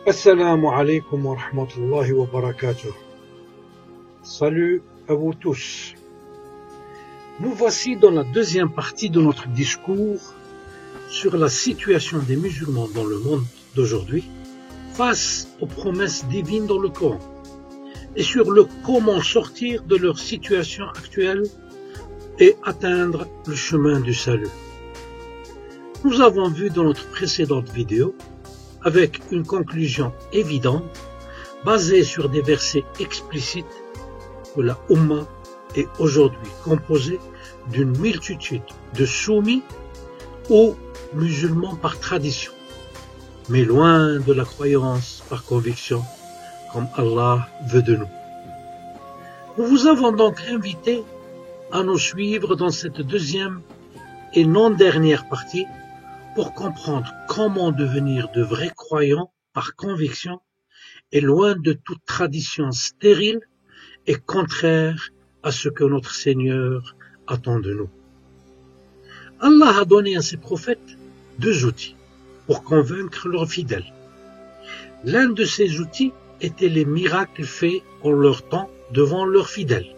Assalamu alaikum wa rahmatullahi wa barakatuh. Salut à vous tous. Nous voici dans la deuxième partie de notre discours sur la situation des musulmans dans le monde d'aujourd'hui face aux promesses divines dans le Coran et sur le comment sortir de leur situation actuelle et atteindre le chemin du salut. Nous avons vu dans notre précédente vidéo avec une conclusion évidente, basée sur des versets explicites, que la Ummah est aujourd'hui composée d'une multitude de soumis ou musulmans par tradition, mais loin de la croyance par conviction, comme Allah veut de nous. Nous vous avons donc invité à nous suivre dans cette deuxième et non dernière partie, pour comprendre comment devenir de vrais croyants par conviction et loin de toute tradition stérile et contraire à ce que notre Seigneur attend de nous. Allah a donné à ses prophètes deux outils pour convaincre leurs fidèles. L'un de ces outils était les miracles faits en leur temps devant leurs fidèles.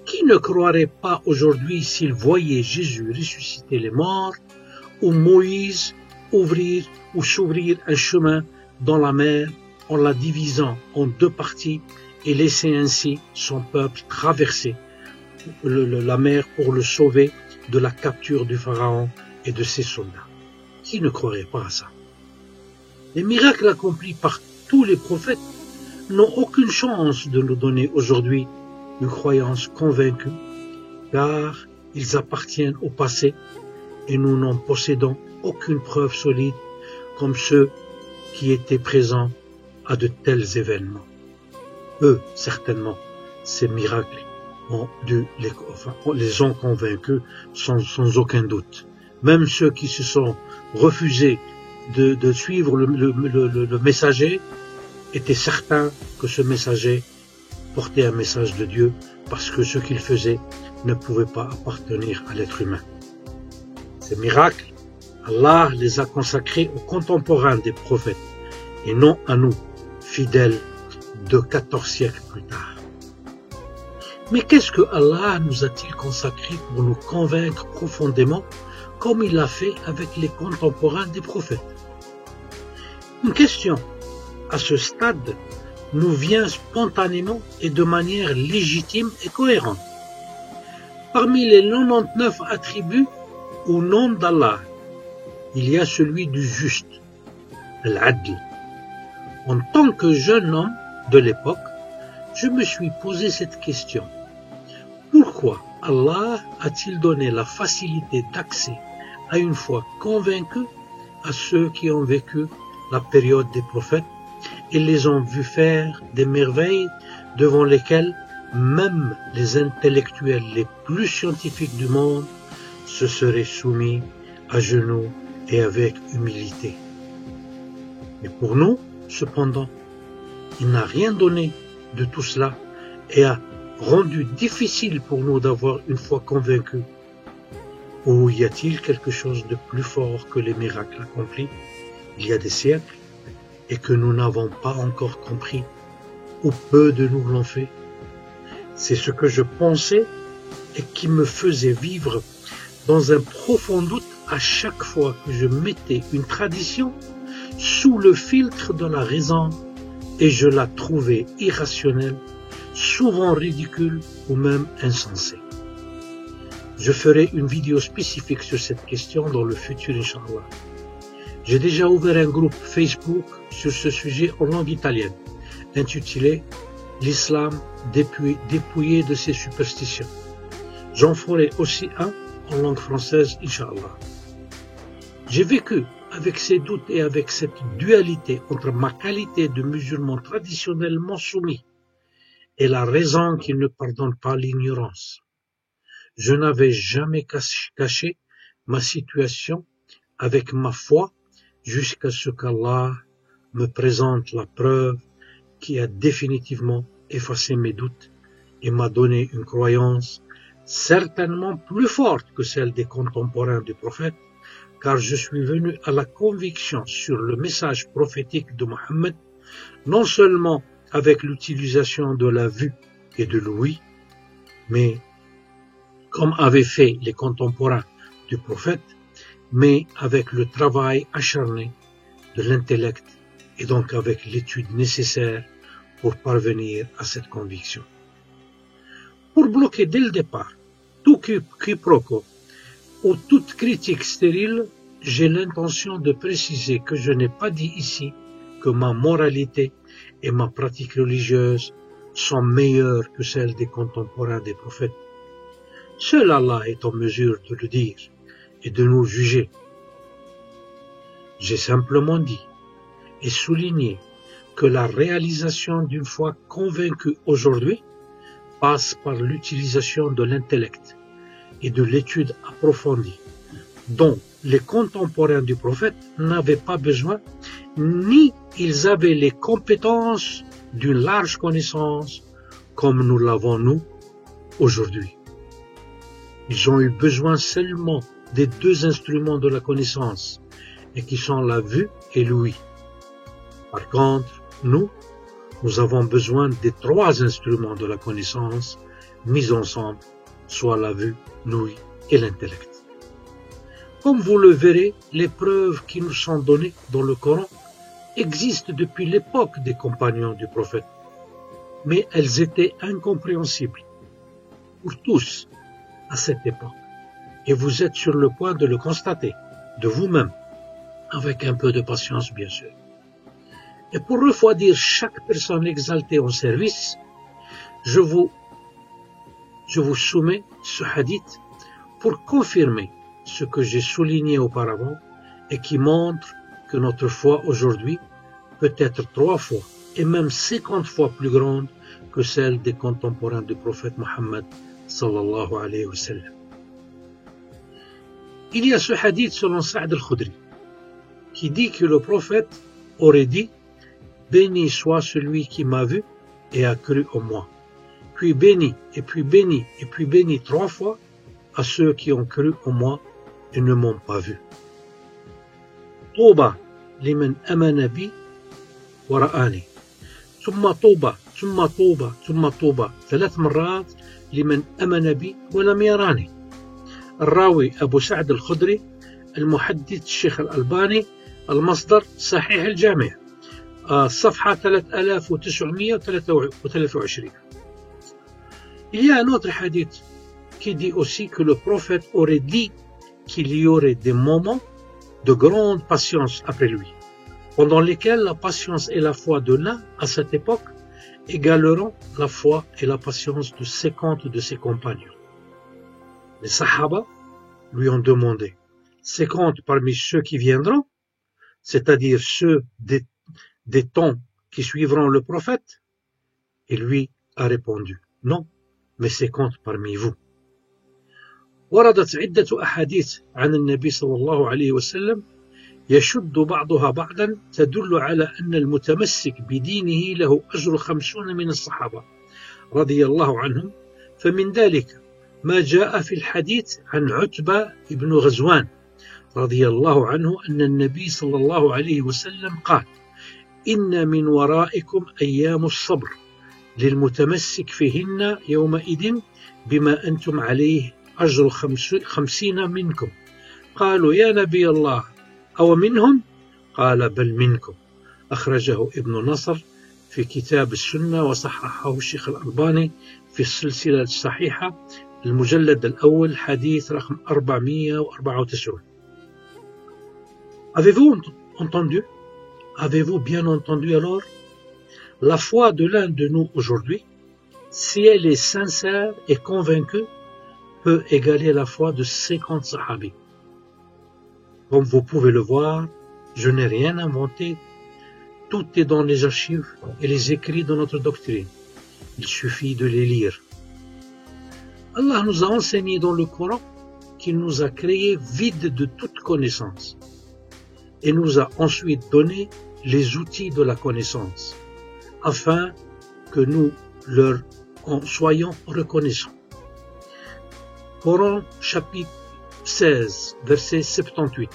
Qui ne croirait pas aujourd'hui s'il voyait Jésus ressusciter les morts ou Moïse ouvrir ou s'ouvrir un chemin dans la mer en la divisant en deux parties et laisser ainsi son peuple traverser la mer pour le sauver de la capture du pharaon et de ses soldats. Qui ne croirait pas à ça? Les miracles accomplis par tous les prophètes n'ont aucune chance de nous donner aujourd'hui une croyance convaincue, car ils appartiennent au passé et nous n'en possédons aucune preuve solide comme ceux qui étaient présents à de tels événements. Eux, certainement, ces miracles les ont convaincus sans aucun doute. Même ceux qui se sont refusés de suivre le messager étaient certains que ce messager portait un message de Dieu parce que ce qu'il faisait ne pouvait pas appartenir à l'être humain. Ces miracles, Allah les a consacrés aux contemporains des prophètes et non à nous, fidèles de 14 siècles plus tard. Mais qu'est-ce que Allah nous a-t-il consacré pour nous convaincre profondément comme il l'a fait avec les contemporains des prophètes? Une question à ce stade nous vient spontanément et de manière légitime et cohérente. Parmi les 99 attributs au nom d'Allah, il y a celui du juste, l'adl. En tant que jeune homme de l'époque, je me suis posé cette question. Pourquoi Allah a-t-il donné la facilité d'accès à une foi convaincue à ceux qui ont vécu la période des prophètes et les ont vus faire des merveilles devant lesquelles même les intellectuels les plus scientifiques du monde se seraient soumis à genoux et avec humilité. Mais pour nous, cependant, il n'a rien donné de tout cela et a rendu difficile pour nous d'avoir une foi convaincue. Ou y a-t-il quelque chose de plus fort que les miracles accomplis il y a des siècles et que nous n'avons pas encore compris, ou peu de nous l'ont fait? C'est ce que je pensais et qui me faisait vivre dans un profond doute à chaque fois que je mettais une tradition sous le filtre de la raison et je la trouvais irrationnelle, souvent ridicule ou même insensée. Je ferai une vidéo spécifique sur cette question dans le futur, Inch'Allah. J'ai déjà ouvert un groupe Facebook sur ce sujet en langue italienne, intitulé « L'islam dépouillé de ses superstitions ». J'en ferai aussi un en langue française, Inch'Allah. J'ai vécu avec ces doutes et avec cette dualité entre ma qualité de musulman traditionnellement soumis et la raison qui ne pardonne pas l'ignorance. Je n'avais jamais caché ma situation avec ma foi jusqu'à ce qu'Allah me présente la preuve qui a définitivement effacé mes doutes et m'a donné une croyance certainement plus forte que celle des contemporains du prophète, car je suis venu à la conviction sur le message prophétique de Mohammed, non seulement avec l'utilisation de la vue et de l'ouïe, mais comme avaient fait les contemporains du prophète, mais avec le travail acharné de l'intellect et donc avec l'étude nécessaire pour parvenir à cette conviction. Pour bloquer dès le départ tout quiproquo ou toute critique stérile, j'ai l'intention de préciser que je n'ai pas dit ici que ma moralité et ma pratique religieuse sont meilleures que celles des contemporains des prophètes. Seul Allah est en mesure de le dire et de nous juger. J'ai simplement dit et souligné que la réalisation d'une foi convaincue aujourd'hui passe par l'utilisation de l'intellect et de l'étude approfondie, dont les contemporains du prophète n'avaient pas besoin, ni ils avaient les compétences d'une large connaissance comme nous l'avons nous aujourd'hui. Ils ont eu besoin seulement des deux instruments de la connaissance, et qui sont la vue et l'ouïe. Par contre, nous avons besoin des trois instruments de la connaissance mis ensemble, soit la vue, l'ouïe et l'intellect. Comme vous le verrez, les preuves qui nous sont données dans le Coran existent depuis l'époque des compagnons du prophète, mais elles étaient incompréhensibles pour tous à cette époque, et vous êtes sur le point de le constater de vous-même, avec un peu de patience bien sûr. Et pour refroidir chaque personne exaltée en service, je vous soumets ce hadith pour confirmer ce que j'ai souligné auparavant et qui montre que notre foi aujourd'hui peut être 3 fois et même 50 fois plus grande que celle des contemporains du prophète Mohammed sallallahu alayhi wa sallam. Il y a ce hadith selon Sa'd al-Khudri qui dit que le prophète aurait dit « Béni soit celui qui m'a vu et a cru en moi ». Puis béni, et puis béni, et puis béni 3 fois à ceux qui ont cru en moi et ne m'ont pas vu. Touba liman amana bi wa ra'ani. ثم طوبى ثم طوبى ثم طوبى 3 مرات لمن أمن بي ولم يراني. الراوي أبو سعد الخدري، المحدث الشيخ الألباني، المصدر صحيح الجامع، صفحة 3923. Il y a un autre hadith qui dit aussi que le prophète aurait dit qu'il y aurait des moments de grande patience après lui, pendant lesquels la patience et la foi de l'un à cette époque égaleront la foi et la patience de 50 de ses compagnons. Les Sahaba lui ont demandé 50 parmi ceux qui viendront, c'est-à-dire ceux des temps qui suivront le prophète, et lui a répondu non, mais 50 parmi vous. وردت عدة أحاديث عن النبي صلى الله عليه وسلم يشد بعضها بعضا تدل على أن المتمسك بدينه له أجر 50 من الصحابة رضي الله عنهم، فمن ذلك ما جاء في الحديث عن عتبة بن غزوان رضي الله عنه أن النبي صلى الله عليه وسلم قال: إن من ورائكم أيام الصبر للمتمسك فيهن يومئذ بما أنتم عليه أجر 50 منكم. قالوا: يا نبي الله أو منهم؟ قال: بل منكم. أخرجه ابن نصر في كتاب السنة وصححه الشيخ الألباني في السلسلة الصحيحة المجلد الأول حديث رقم 494. Avez-vous entendu? Avez-vous bien entendu alors? La foi de l'un de nous aujourd'hui, si elle est sincère et convaincue, peut égaler la foi de 50 sahabis. Comme vous pouvez le voir, je n'ai rien inventé. Tout est dans les archives et les écrits de notre doctrine. Il suffit de les lire. Allah nous a enseigné dans le Coran qu'il nous a créés vides de toute connaissance et nous a ensuite donné les outils de la connaissance afin que nous leur en soyons reconnaissants. Coran chapitre 16, verset 78.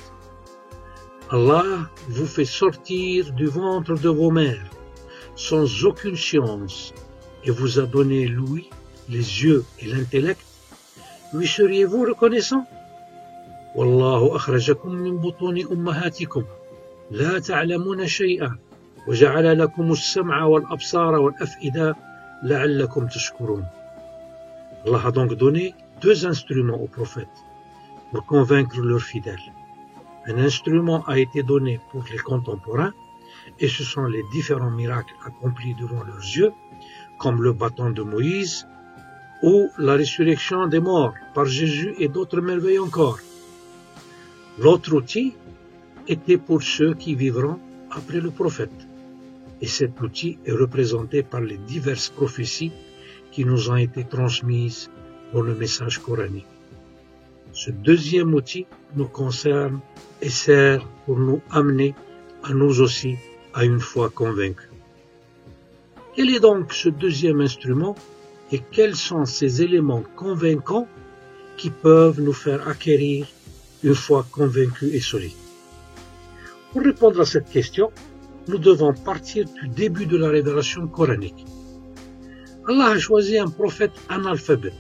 Allah vous fait sortir du ventre de vos mères sans aucune science et vous a donné l'ouïe, les yeux et l'intellect. Lui seriez-vous reconnaissant? Wallahu akhrajakum min butuni ummahatikum la ta'lamuna shay'a wa ja'ala lakum as-sam'a wal absara wal af'ida la'allakum tashkurun. Allah a donc donné deux instruments aux prophètes pour convaincre leurs fidèles. Un instrument a été donné pour les contemporains et ce sont les différents miracles accomplis devant leurs yeux, comme le bâton de Moïse ou la résurrection des morts par Jésus et d'autres merveilles encore. L'autre outil était pour ceux qui vivront après le prophète. Et cet outil est représenté par les diverses prophéties qui nous ont été transmises dans le message coranique. Ce deuxième outil nous concerne et sert pour nous amener à nous aussi à une foi convaincue. Quel est donc ce deuxième instrument et quels sont ces éléments convaincants qui peuvent nous faire acquérir une foi convaincue et solide? Pour répondre à cette question, nous devons partir du début de la révélation coranique. Allah a choisi un prophète analphabète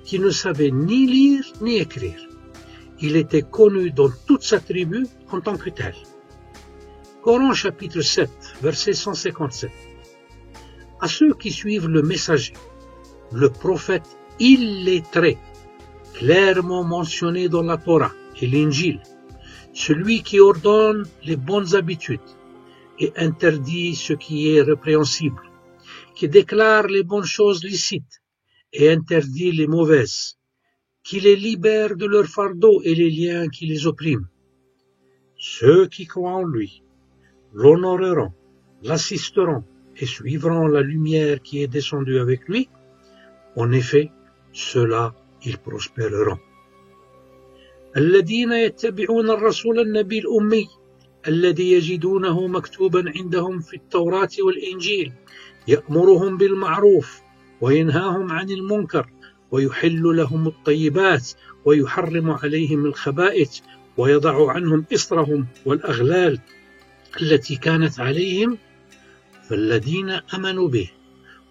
qui ne savait ni lire ni écrire. Il était connu dans toute sa tribu en tant que tel. Coran chapitre 7, verset 157. À ceux qui suivent le messager, le prophète illettré, clairement mentionné dans la Torah et l'Injil, celui qui ordonne les bonnes habitudes et interdit ce qui est répréhensible, qui déclare les bonnes choses licites et interdit les mauvaises, qui les libère de leur fardeau et les liens qui les oppriment. Ceux qui croient en lui l'honoreront, l'assisteront et suivront la lumière qui est descendue avec lui. En effet, ceux-là, ils prospéreront. الذين يتبعون الرسول النبي الأمي الذي يجدونه مكتوبا عندهم في التوراة والإنجيل يأمرهم بالمعروف وينهاهم عن المنكر ويحل لهم الطيبات ويحرم عليهم الخبائث ويضع عنهم إصرهم والأغلال التي كانت عليهم فالذين آمنوا به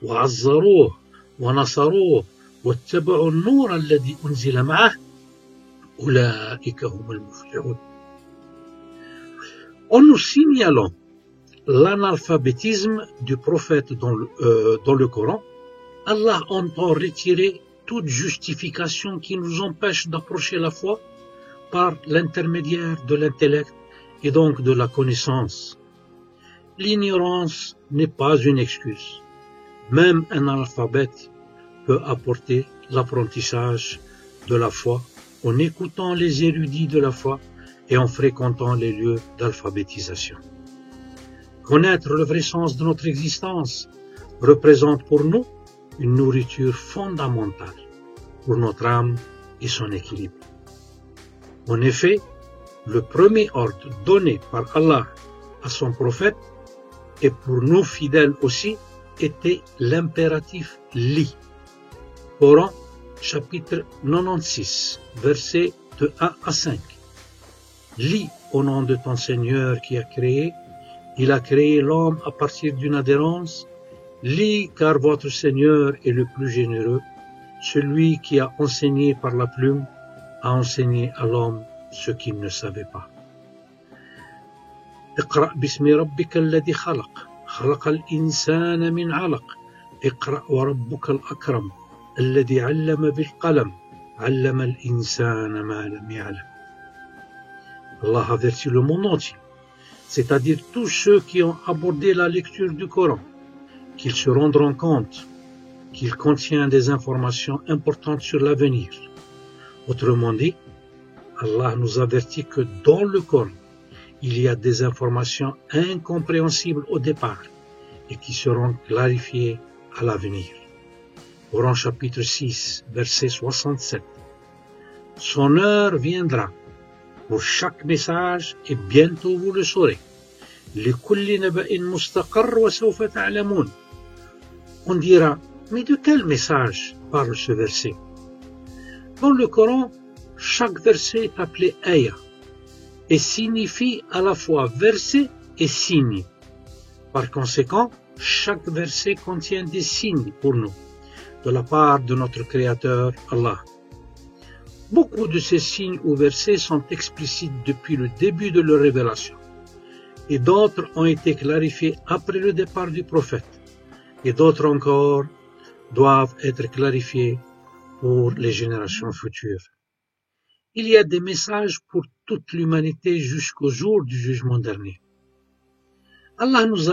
وعزروه ونصروه واتبعوا النور الذي أنزل معه أولئك هم المفلحون. En nous signalant l'analphabétisme du prophète dans le Coran, Allah entend retirer toute justification qui nous empêche d'approcher la foi par l'intermédiaire de l'intellect et donc de la connaissance. L'ignorance n'est pas une excuse. Même un analphabète peut apporter l'apprentissage de la foi en écoutant les érudits de la foi et en fréquentant les lieux d'alphabétisation. Connaître le vrai sens de notre existence représente pour nous une nourriture fondamentale pour notre âme et son équilibre. En effet, le premier ordre donné par Allah à son prophète et pour nous fidèles aussi était l'impératif « lis ». Coran chapitre 96, versets de 1 à 5. Lis au nom de ton Seigneur qui a créé. Il a créé l'homme à partir d'une adhérence. Lis car votre Seigneur est le plus généreux. Celui qui a enseigné par la plume a enseigné à l'homme ce qu'il ne savait pas. اقرأ باسم ربك الذي خلق خلق الإنسان من علق اقرأ وربك الأكرم الذي علم بالقلم علم الإنسان ما لم يعلم. Allah avertit le monde entier, c'est-à-dire tous ceux qui ont abordé la lecture du Coran, qu'ils se rendront compte qu'il contient des informations importantes sur l'avenir. Autrement dit, Allah nous avertit que dans le Coran, il y a des informations incompréhensibles au départ et qui seront clarifiées à l'avenir. Coran chapitre 6, verset 67. Son heure viendra pour chaque message et bientôt vous le saurez. لكل نبأ مستقر وسوف تعلمون. On dira, mais de quel message parle ce verset? Dans le Coran, chaque verset est appelé aya et signifie à la fois verset et signe. Par conséquent, chaque verset contient des signes pour nous, de la part de notre Créateur Allah. Beaucoup de ces signes ou versets sont explicites depuis le début de leur révélation, et d'autres ont été clarifiés après le départ du prophète, et d'autres encore doivent être clarifiés pour les générations futures. Il y a des messages pour toute l'humanité jusqu'au jour du jugement dernier. Allah nous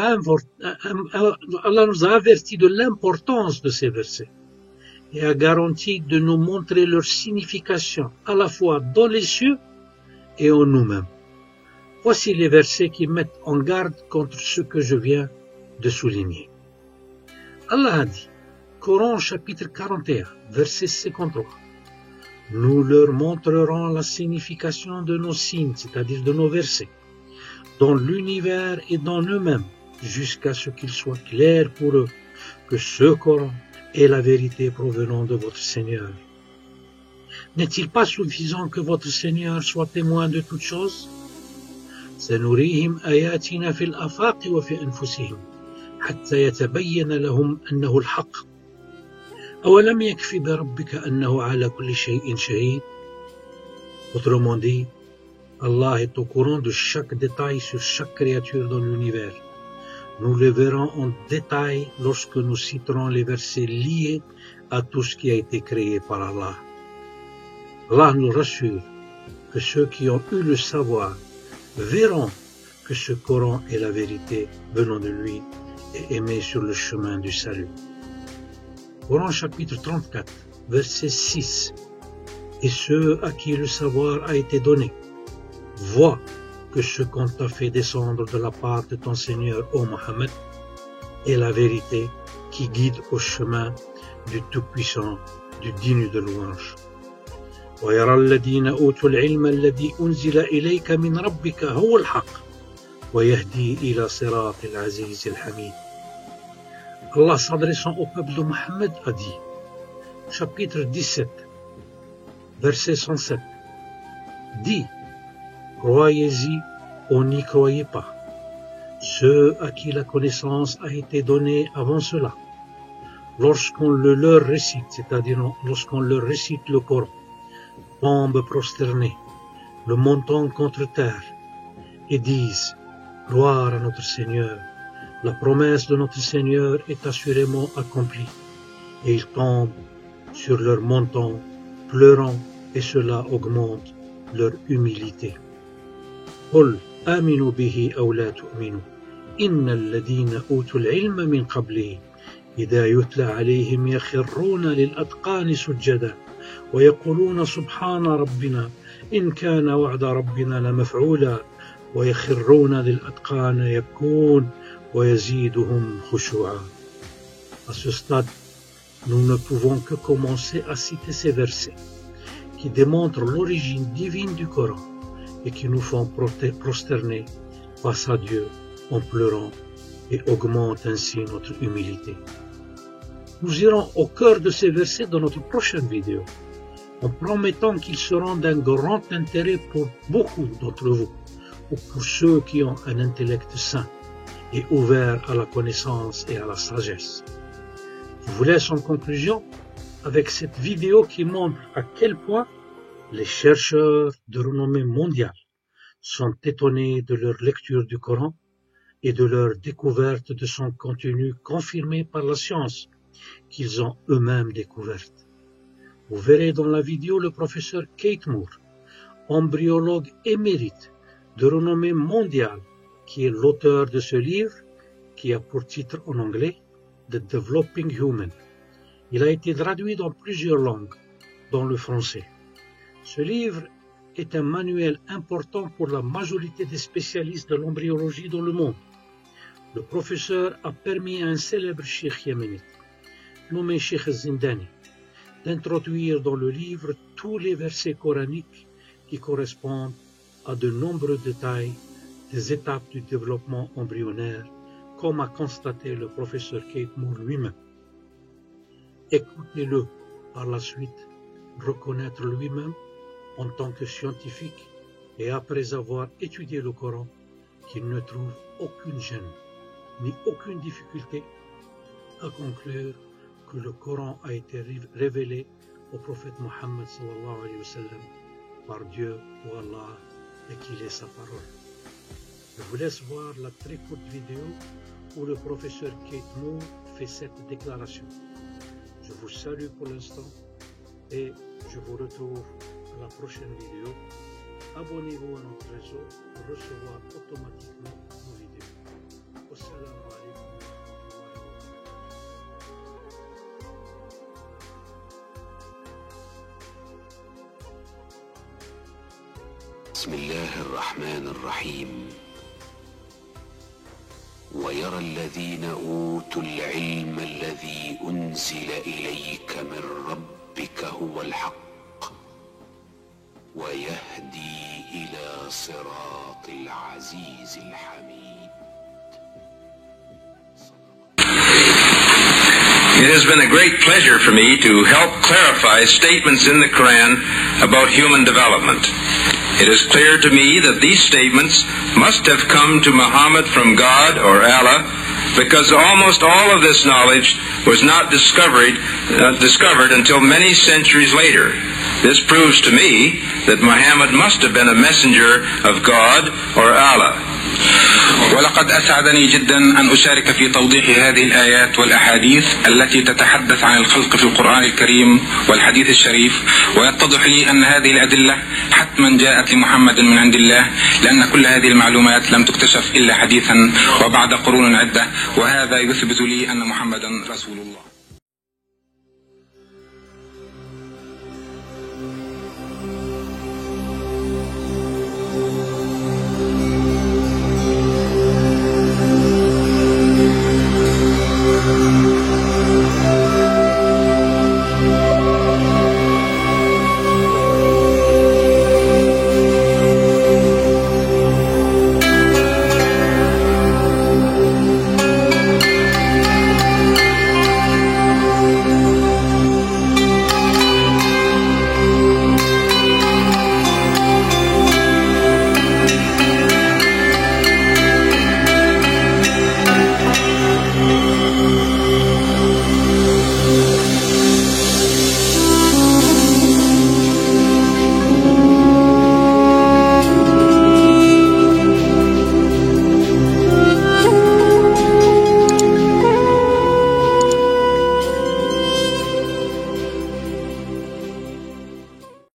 a avertis de l'importance de ces versets et a garanti de nous montrer leur signification à la fois dans les cieux et en nous-mêmes. Voici les versets qui mettent en garde contre ce que je viens de souligner. Allah a dit, Coran chapitre 41, verset 53, « Nous leur montrerons la signification de nos signes, c'est-à-dire de nos versets, dans l'univers et dans eux-mêmes, jusqu'à ce qu'il soit clair pour eux que ce Coran est la vérité provenant de votre Seigneur. N'est-il pas suffisant que votre Seigneur soit témoin de toutes choses? سنريهم آياتنا في الآفاق وفي أنفسهم حتى يتبين لهم أنه الحق أولم يكف بربك أنه على كل شيء شهيد. Autrement dit, Allah est au courant de chaque détail sur chaque créature dans l'univers. Nous le verrons en détail lorsque nous citerons les versets liés à tout ce qui a été créé par Allah. Allah nous rassure que ceux qui ont eu le savoir verront que ce Coran est la vérité venant de lui et aimé sur le chemin du salut. Coran chapitre 34, verset 6. Et ceux à qui le savoir a été donné, vois que ce qu'on t'a fait descendre de la part de ton Seigneur, ô Mohammed, est la vérité qui guide au chemin du Tout-Puissant, du digne de louange. ويرى الذين أوتوا العلم الذي أنزل إليك من ربك هو الحق ويهدي إلى صراط العزيز الحميد. Allah s'adressant au peuple de Mohammed a dit, chapitre 17, verset 107, dis, croyez-y ou n'y croyez pas, ceux à qui la connaissance a été donnée avant cela, lorsqu'on le leur récite, c'est-à-dire lorsqu'on leur récite le Coran, tombent prosternés, le menton contre terre, et disent, gloire à notre Seigneur, la promesse de notre Seigneur est assurément accomplie, et ils tombent sur leur menton, pleurant, et cela augmente leur humilité. قل آمنوا به أو لا تؤمنوا إن الذين أوتوا العلم من قبله إذا يتلى عليهم يخرون للأذقان سجدا ويقولون سبحان ربنا إن كان وعد ربنا لمفعولا ويخرون للأذقان يبكون ويزيدهم خشوعا. À ce stade, nous ne pouvons que commencer à citer ces versets qui démontrent l'origine divine du Coran et qui nous font prosterner face à Dieu en pleurant et augmentent ainsi notre humilité. Nous irons au cœur de ces versets dans notre prochaine vidéo, en promettant qu'ils seront d'un grand intérêt pour beaucoup d'entre vous, ou pour ceux qui ont un intellect sain et ouvert à la connaissance et à la sagesse. Je vous laisse en conclusion avec cette vidéo qui montre à quel point les chercheurs de renommée mondiale sont étonnés de leur lecture du Coran et de leur découverte de son contenu confirmé par la science qu'ils ont eux-mêmes découverte. Vous verrez dans la vidéo le professeur Kate Moore, embryologue émérite de renommée mondiale, qui est l'auteur de ce livre qui a pour titre en anglais The Developing Human. Il a été traduit dans plusieurs langues, dont le français. Ce livre est un manuel important pour la majorité des spécialistes de l'embryologie dans le monde. Le professeur a permis à un célèbre cheikh yéménite, nommé Cheikh Zindani, d'introduire dans le livre tous les versets coraniques qui correspondent à de nombreux détails des étapes du développement embryonnaire, comme a constaté le professeur Kate Moore lui-même. Écoutez-le par la suite reconnaître lui-même en tant que scientifique et après avoir étudié le Coran qu'il ne trouve aucune gêne ni aucune difficulté à conclure que le Coran a été révélé au prophète Mohammed sallallahu alayhi wa sallam par Dieu ou Allah et qu'il est sa parole. Je vous laisse voir la très courte vidéo où le professeur Kate Moore fait cette déclaration. Je vous salue pour l'instant et je vous retrouve à la prochaine vidéo. Abonnez-vous à notre réseau pour recevoir automatiquement nos vidéos. Wassalamu alaikum. بسم الله الرحمن الرحيم. ويرى الذين أوتوا العلم الذي أنزل إليك من ربك هو الحق ويهدي إلى صراط العزيز الحميد. It has been a great pleasure for me to help clarify statements in the Quran about human development. It is clear to me that these statements must have come to Muhammad from God or Allah, because almost all of this knowledge was not discovered until many centuries later. This proves to me that Muhammad must have been a messenger of God or Allah. ولقد أسعدني جدا أن أشارك في توضيح هذه الآيات والأحاديث التي تتحدث عن الخلق في القرآن الكريم والحديث الشريف، ويتضح لي أن هذه الأدلة حتما جاءت لمحمد من عند الله، لأن كل هذه المعلومات لم تكتشف إلا حديثا وبعد قرون عدة، وهذا يثبت لي أن محمدا رسول الله.